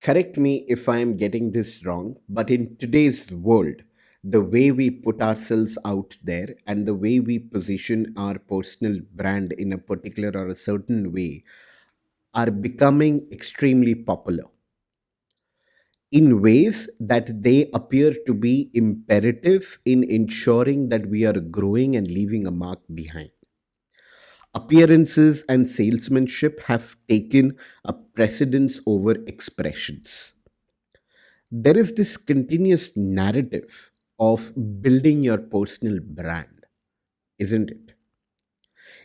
Correct me if I am getting this wrong, but in today's world, the way we put ourselves out there and the way we position our personal brand in a particular or a certain way are becoming extremely popular in ways that they appear to be imperative in ensuring that we are growing and leaving a mark behind. Appearances and salesmanship have taken a precedence over expressions. There is this continuous narrative of building your personal brand, isn't it?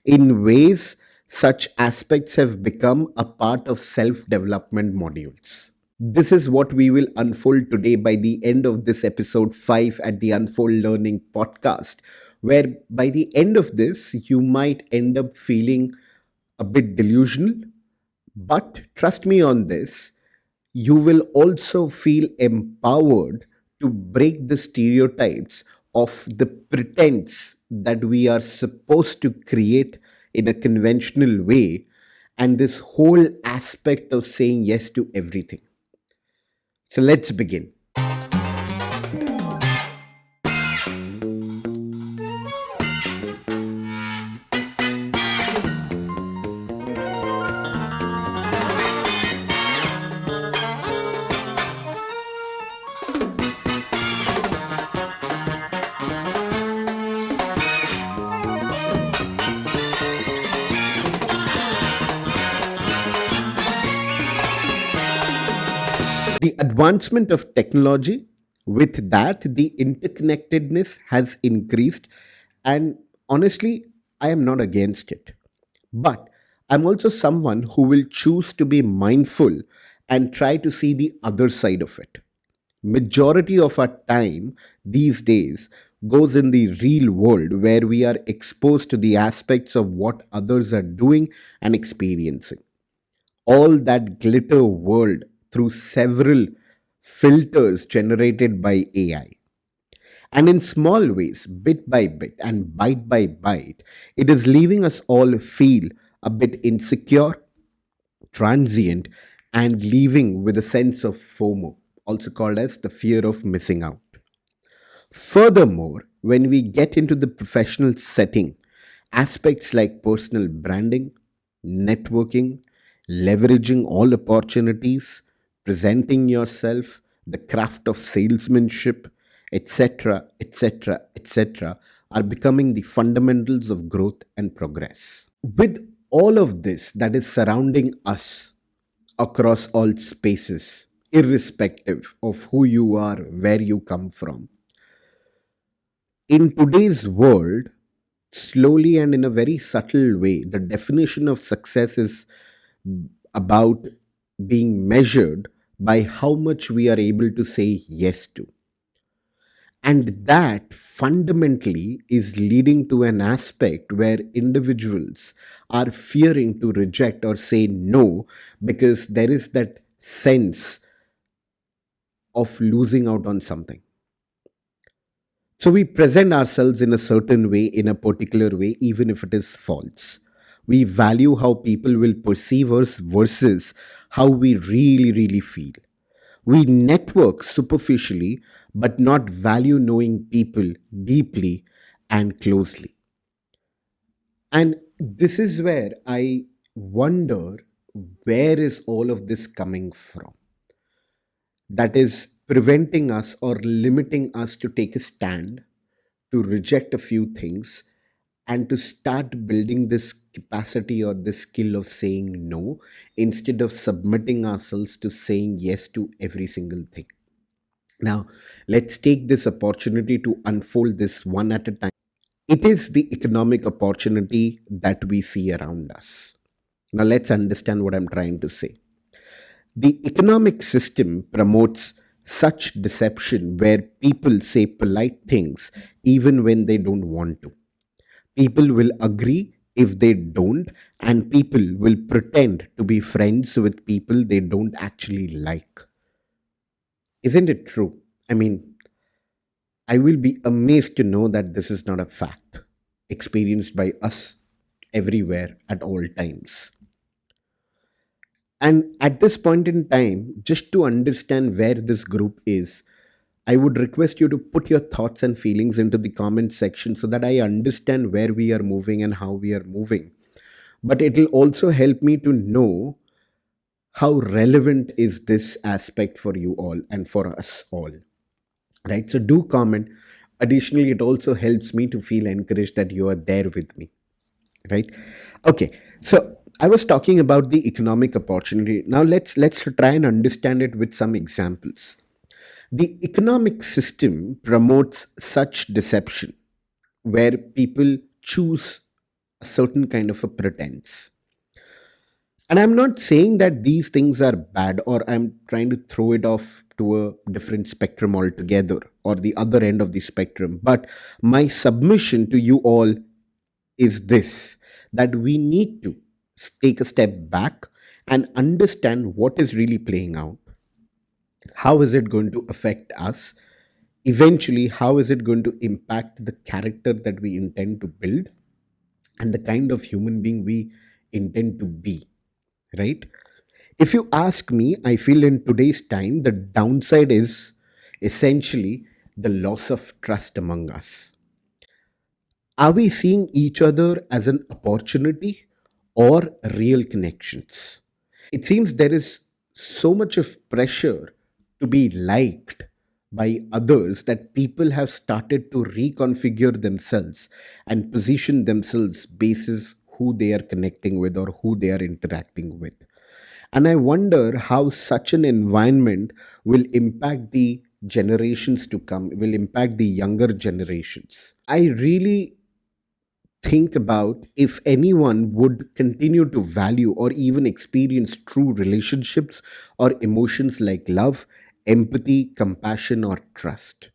In ways, such aspects have become a part of self development modules. This is what we will unfold today by the end of this episode 5 at the Unfold Learning Podcast, where by the end of this, you might end up feeling a bit delusional. But trust me on this, you will also feel empowered to break the stereotypes of the pretense that we are supposed to create in a conventional way and this whole aspect of saying yes to everything. So let's begin. The advancement of technology, with that, the interconnectedness has increased, and honestly, I am not against it. But I'm also someone who will choose to be mindful and try to see the other side of it. Majority of our time these days goes in the real world where we are exposed to the aspects of what others are doing and experiencing. All that glitter world through several filters generated by AI. And in small ways, bit by bit and bite by bite, it is leaving us all feel a bit insecure, transient, and leaving with a sense of FOMO, also called as the fear of missing out. Furthermore, when we get into the professional setting, aspects like personal branding, networking, leveraging all opportunities, presenting yourself, the craft of salesmanship, etc., etc., etc., are becoming the fundamentals of growth and progress. With all of this that is surrounding us across all spaces, irrespective of who you are, where you come from, in today's world, slowly and in a very subtle way, the definition of success is about being measured by how much we are able to say yes to. And that fundamentally is leading to an aspect where individuals are fearing to reject or say no because there is that sense of losing out on something. So we present ourselves in a certain way, in a particular way, even if it is false. We value how people will perceive us versus how we really, really feel. We network superficially, but not value knowing people deeply and closely. And this is where I wonder, where is all of this coming from? That is preventing us or limiting us to take a stand, to reject a few things, and to start building this capacity or this skill of saying no instead of submitting ourselves to saying yes to every single thing. Now, let's take this opportunity to unfold this one at a time. It is the economic opportunity that we see around us. Now, let's understand what I'm trying to say. The economic system promotes such deception where people say polite things even when they don't want to. People will agree if they don't, and people will pretend to be friends with people they don't actually like. Isn't it true? I mean, I will be amazed to know that this is not a fact experienced by us everywhere at all times. And at this point in time, just to understand where this group is, I would request you to put your thoughts and feelings into the comment section so that I understand where we are moving and how we are moving. But it will also help me to know how relevant is this aspect for you all and for us all. Right? So do comment. Additionally, it also helps me to feel encouraged that you are there with me. Right? Okay. So I was talking about the economic opportunity. Now let's try and understand it with some examples. The economic system promotes such deception where people choose a certain kind of a pretense. And I'm not saying that these things are bad or I'm trying to throw it off to a different spectrum altogether or the other end of the spectrum. But my submission to you all is this, that we need to take a step back and understand what is really playing out. How is it going to affect us? Eventually, how is it going to impact the character that we intend to build and the kind of human being we intend to be, right? If you ask me, I feel in today's time, the downside is essentially the loss of trust among us. Are we seeing each other as an opportunity or real connections? It seems there is so much of pressure to be liked by others that people have started to reconfigure themselves and position themselves basis who they are connecting with or who they are interacting with. And I wonder how such an environment will impact the generations to come, will impact the younger generations. I really think about if anyone would continue to value or even experience true relationships or emotions like love, empathy, compassion, or trust.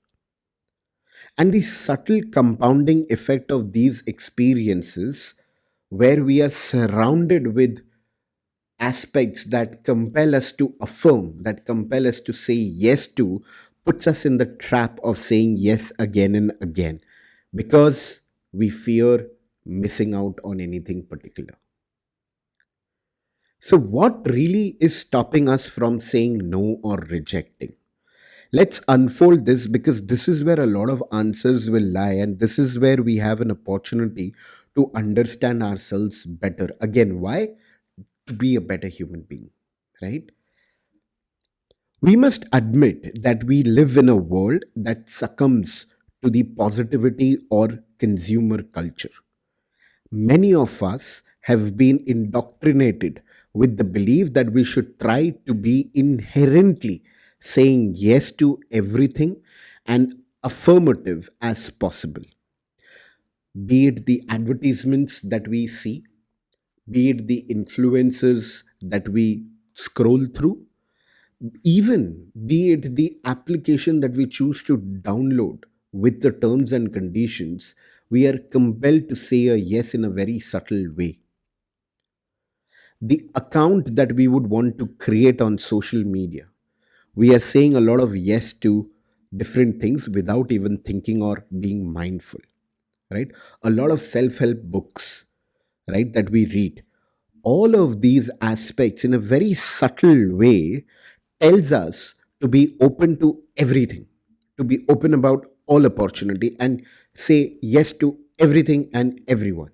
And the subtle compounding effect of these experiences, where we are surrounded with aspects that compel us to affirm, that compel us to say yes to, puts us in the trap of saying yes again and again because we fear missing out on anything particular. So, what really is stopping us from saying no or rejecting? Let's unfold this because this is where a lot of answers will lie, and this is where we have an opportunity to understand ourselves better. Again, why? To be a better human being, right? We must admit that we live in a world that succumbs to the positivity or consumer culture. Many of us have been indoctrinated with the belief that we should try to be inherently saying yes to everything and affirmative as possible, be it the advertisements that we see, be it the influencers that we scroll through, even be it the application that we choose to download with the terms and conditions. We are compelled to say a yes in a very subtle way. The account that we would want to create on social media, we are saying a lot of yes to different things without even thinking or being mindful, right? A lot of self-help books, right, that we read, all of these aspects in a very subtle way tells us to be open to everything, to be open about all opportunity and say yes to everything and everyone.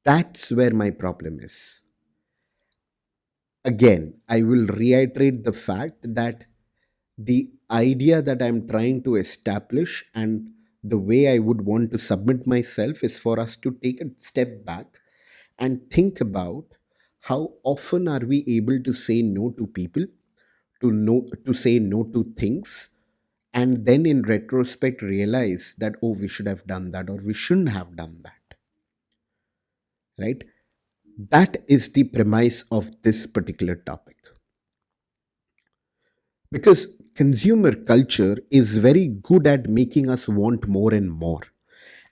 That's where my problem is. Again, I will reiterate the fact that the idea that I'm trying to establish and the way I would want to submit myself is for us to take a step back and think about how often are we able to say no to people, to say no to things, and then in retrospect realize that, oh, we should have done that or we shouldn't have done that, right? That is the premise of this particular topic. Because consumer culture is very good at making us want more and more.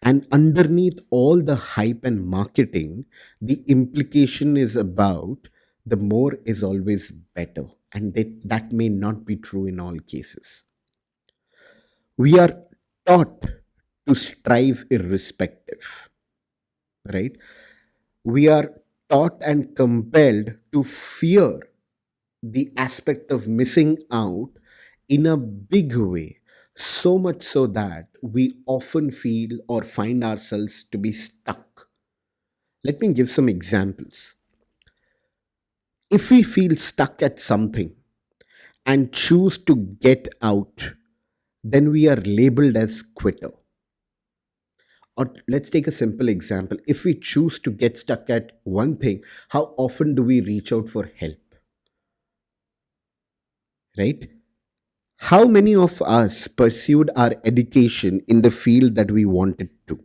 And underneath all the hype and marketing, the implication is about the more is always better. And that may not be true in all cases. We are taught to strive irrespective, right? We are taught and compelled to fear the aspect of missing out in a big way, so much so that we often feel or find ourselves to be stuck. Let me give some examples. If we feel stuck at something and choose to get out, then we are labeled as quitter. Or let's take a simple example. If we choose to get stuck at one thing, how often do we reach out for help, right? How many of us pursued our education in the field that we wanted to?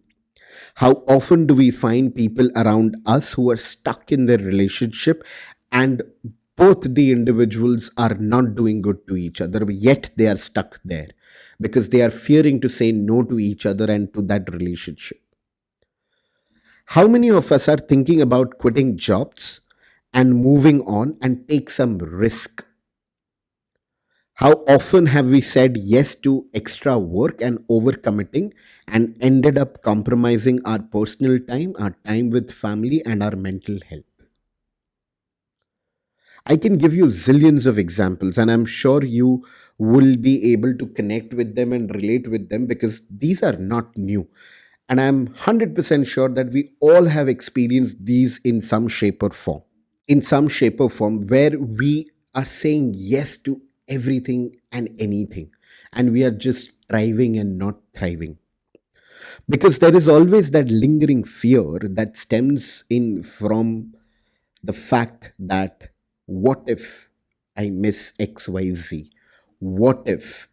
How often do we find people around us who are stuck in their relationship and both the individuals are not doing good to each other, yet they are stuck there because they are fearing to say no to each other and to that relationship? How many of us are thinking about quitting jobs and moving on and take some risk? How often have we said yes to extra work and overcommitting and ended up compromising our personal time, our time with family, and our mental health? I can give you zillions of examples, and I'm sure you will be able to connect with them and relate with them because these are not new. And I'm 100% sure that we all have experienced these in some shape or form. In some shape or form, where we are saying yes to everything and anything, and we are just thriving and not thriving. Because there is always that lingering fear that stems in from the fact that what if I miss XYZ? What if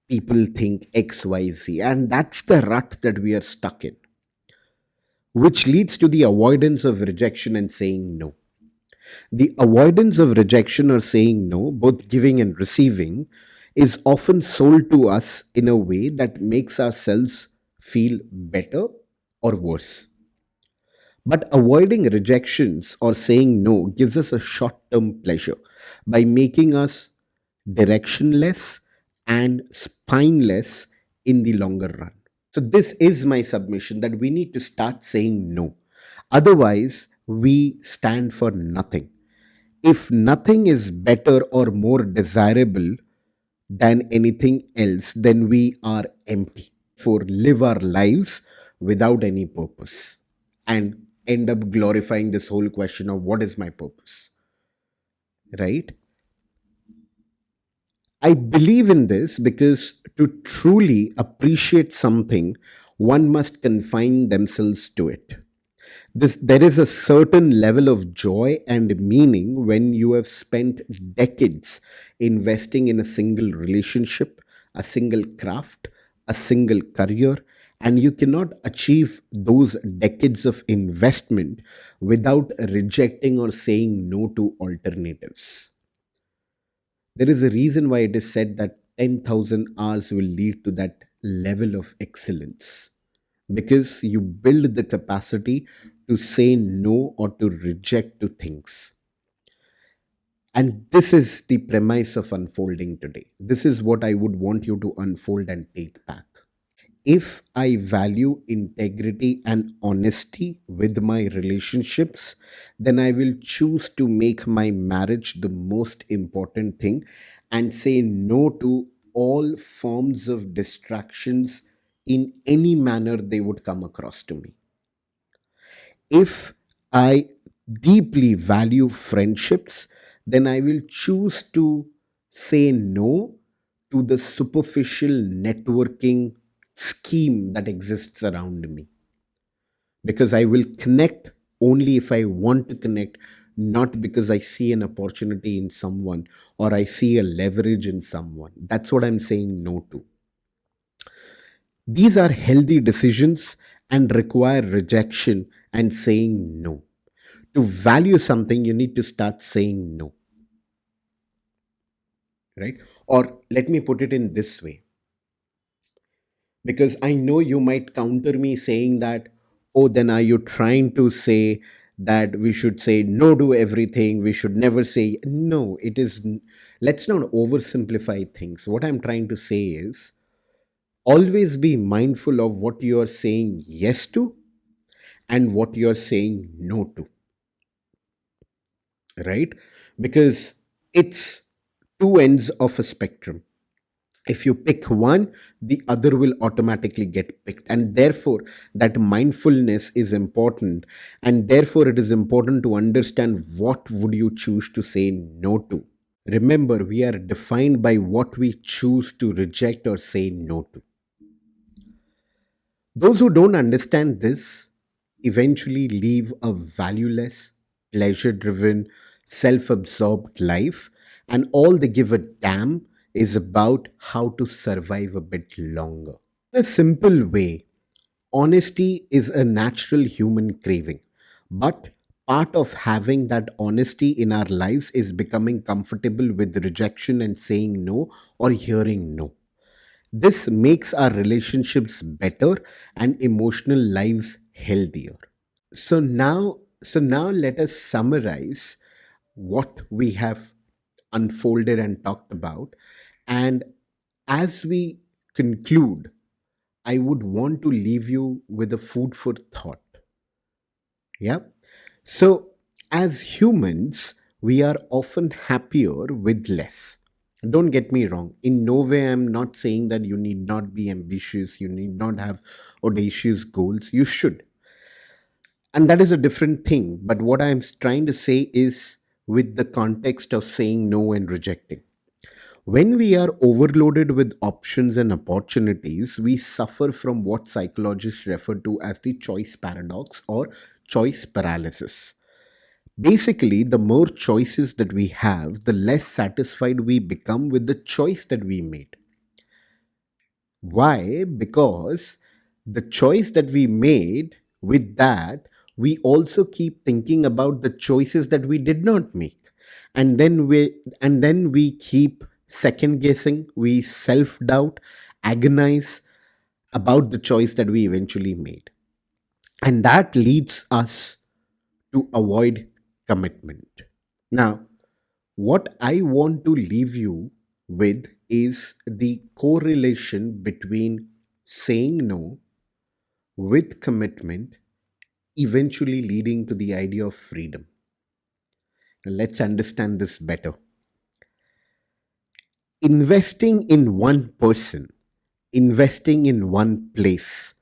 people think XYZ? And that's the rut that we are stuck in, which leads to the avoidance of rejection and saying no. The avoidance of rejection or saying no, both giving and receiving, is often sold to us in a way that makes ourselves feel better or worse. But avoiding rejections or saying no gives us a short term pleasure by making us directionless and spineless in the longer run. So, this is my submission that we need to start saying no. Otherwise, we stand for nothing. If nothing is better or more desirable than anything else, then we are empty. For live our lives without any purpose and end up glorifying this whole question of what is my purpose, right? I believe in this because to truly appreciate something, one must confine themselves to it. There is a certain level of joy and meaning when you have spent decades investing in a single relationship, a single craft, a single career, and you cannot achieve those decades of investment without rejecting or saying no to alternatives. There is a reason why it is said that 10,000 hours will lead to that level of excellence, because you build the capacity to say no or to reject to things. And this is the premise of unfolding today. This is what I would want you to unfold and take back. If I value integrity and honesty with my relationships, then I will choose to make my marriage the most important thing and say no to all forms of distractions in any manner they would come across to me. If I deeply value friendships, then I will choose to say no to the superficial networking scheme that exists around me, because I will connect only if I want to connect, not because I see an opportunity in someone or I see a leverage in someone. That's what I'm saying no to. These are healthy decisions and require rejection and saying no. To value something, you need to start saying no, right? Or let me put it in this way, because I know you might counter me saying that, oh, then are you trying to say that we should say no to everything? We should never say no. Let's not oversimplify things. What I'm trying to say is always be mindful of what you're saying yes to and what you're saying no to. right? Because it's two ends of a spectrum. If you pick one, the other will automatically get picked, and therefore that mindfulness is important, and therefore it is important to understand what would you choose to say no to. Remember, we are defined by what we choose to reject or say no to. Those who don't understand this eventually leave a valueless, pleasure driven, self absorbed life, and all they give a damn is about how to survive a bit longer. In a simple way, honesty is a natural human craving, but part of having that honesty in our lives is becoming comfortable with rejection and saying no or hearing no. This makes our relationships better and emotional lives healthier. So now let us summarize what we have unfolded and talked about. And as we conclude, I would want to leave you with a food for thought. Yeah. So, as humans, we are often happier with less. Don't get me wrong. In no way, I'm not saying that you need not be ambitious, you need not have audacious goals. You should. And that is a different thing. But what I'm trying to say is with the context of saying no and rejecting. When we are overloaded with options and opportunities, we suffer from what psychologists refer to as the choice paradox or choice paralysis. Basically, the more choices that we have, the less satisfied we become with the choice that we made. Why? Because the choice that we made, with that, we also keep thinking about the choices that we did not make. And then we keep second guessing, we self-doubt, agonize about the choice that we eventually made. And that leads us to avoid commitment. Now, what I want to leave you with is the correlation between saying no with commitment, eventually leading to the idea of freedom. Now, let's understand this better. Investing in one person, investing in one place,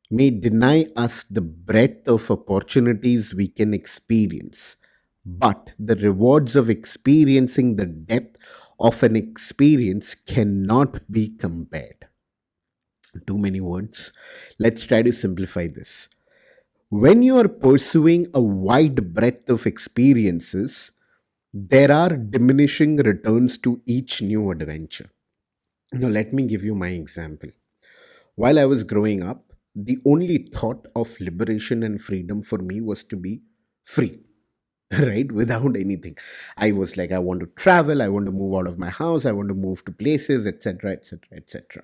may deny us the breadth of opportunities we can experience, but the rewards of experiencing the depth of an experience cannot be compared. Too many words. Let's try to simplify this. When you are pursuing a wide breadth of experiences, there are diminishing returns to each new adventure. Now, let me give you my example. While I was growing up, the only thought of liberation and freedom for me was to be free, right? Without anything. I was like, I want to travel, I want to move out of my house, I want to move to places, etc., etc., etc.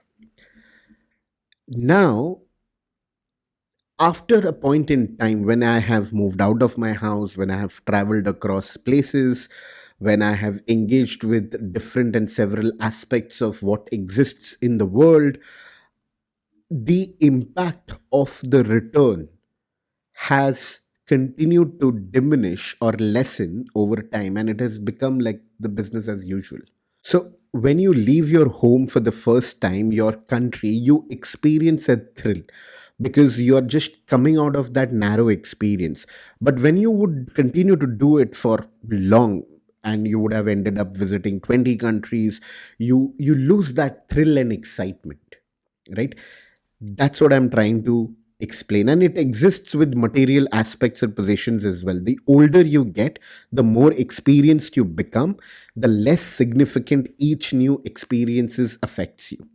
Now, after a point in time when I have moved out of my house, when I have traveled across places, when I have engaged with different and several aspects of what exists in the world, the impact of the return has continued to diminish or lessen over time, and it has become like the business as usual. So when you leave your home for the first time, your country, you experience a thrill because you're just coming out of that narrow experience. But when you would continue to do it for long, and you would have ended up visiting 20 countries, you lose that thrill and excitement, right? That's what I'm trying to explain. And it exists with material aspects and possessions as well. The older you get, the more experienced you become, the less significant each new experiences affects you.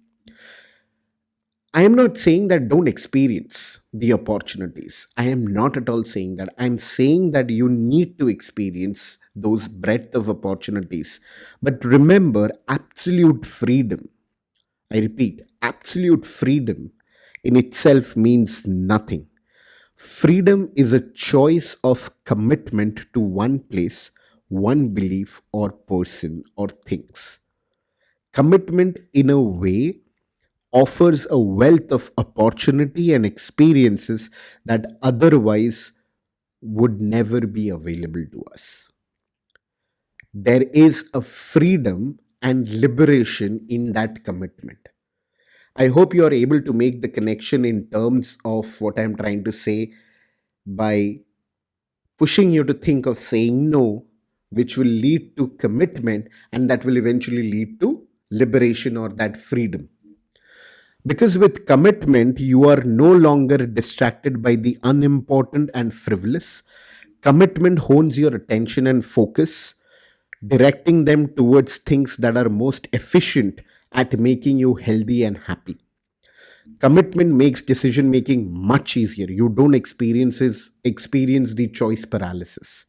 I am not saying that don't experience the opportunities. I am not at all saying that. I'm saying that you need to experience those breadth of opportunities. But remember, absolute freedom, I repeat, absolute freedom in itself means nothing. Freedom is a choice of commitment to one place, one belief, or person, or things. Commitment, in a way, offers a wealth of opportunity and experiences that otherwise would never be available to us. there is a freedom and liberation in that commitment. I hope you are able to make the connection in terms of what I'm trying to say by pushing you to think of saying no, which will lead to commitment and that will eventually lead to liberation or that freedom. Because with commitment, you are no longer distracted by the unimportant and frivolous. Commitment hones your attention and focus, directing them towards things that are most efficient at making you healthy and happy. Commitment makes decision making much easier. You don't experience the choice paralysis.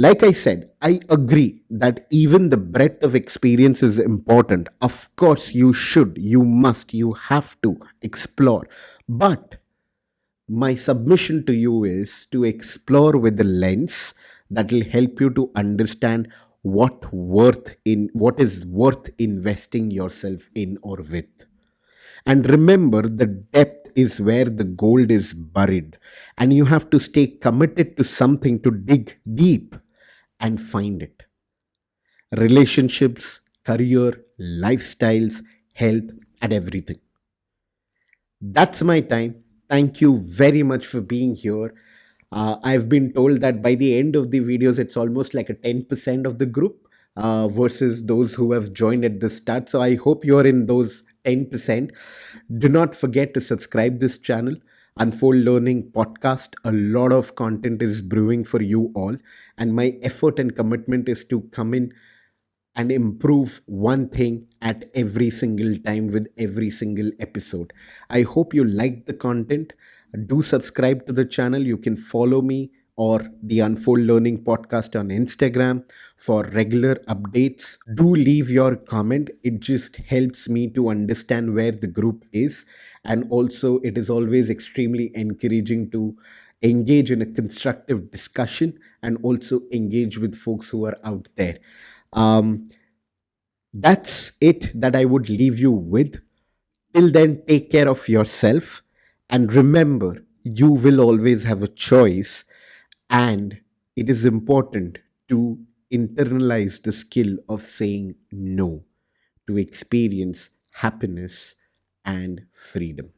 Like I said, I agree that even the breadth of experience is important. Of course, you should, you must, you have to explore. But my submission to you is to explore with the lens that will help you to understand what is worth investing yourself in or with. And remember, the depth is where the gold is buried, and you have to stay committed to something to dig deep and find it. Relationships, career, lifestyles, health, and everything. That's my time. Thank you very much for being here. I've been told that by the end of the videos, it's almost like a 10% of the group versus those who have joined at the start. So I hope you're in those 10%. Do not forget to subscribe this channel. Unfold Learning Podcast. A lot of content is brewing for you all, and my effort and commitment is to come in and improve one thing at every single time with every single episode. I hope you liked the content. Do subscribe to the channel. You can follow me or the Unfold Learning Podcast on Instagram for regular updates. Do leave your comment. It just helps me to understand where the group is. And also, it is always extremely encouraging to engage in a constructive discussion and also engage with folks who are out there. Um, that's it that I would leave you with. Till then, take care of yourself and remember you will always have a choice, and it is important to internalize the skill of saying no to experience happiness and freedom.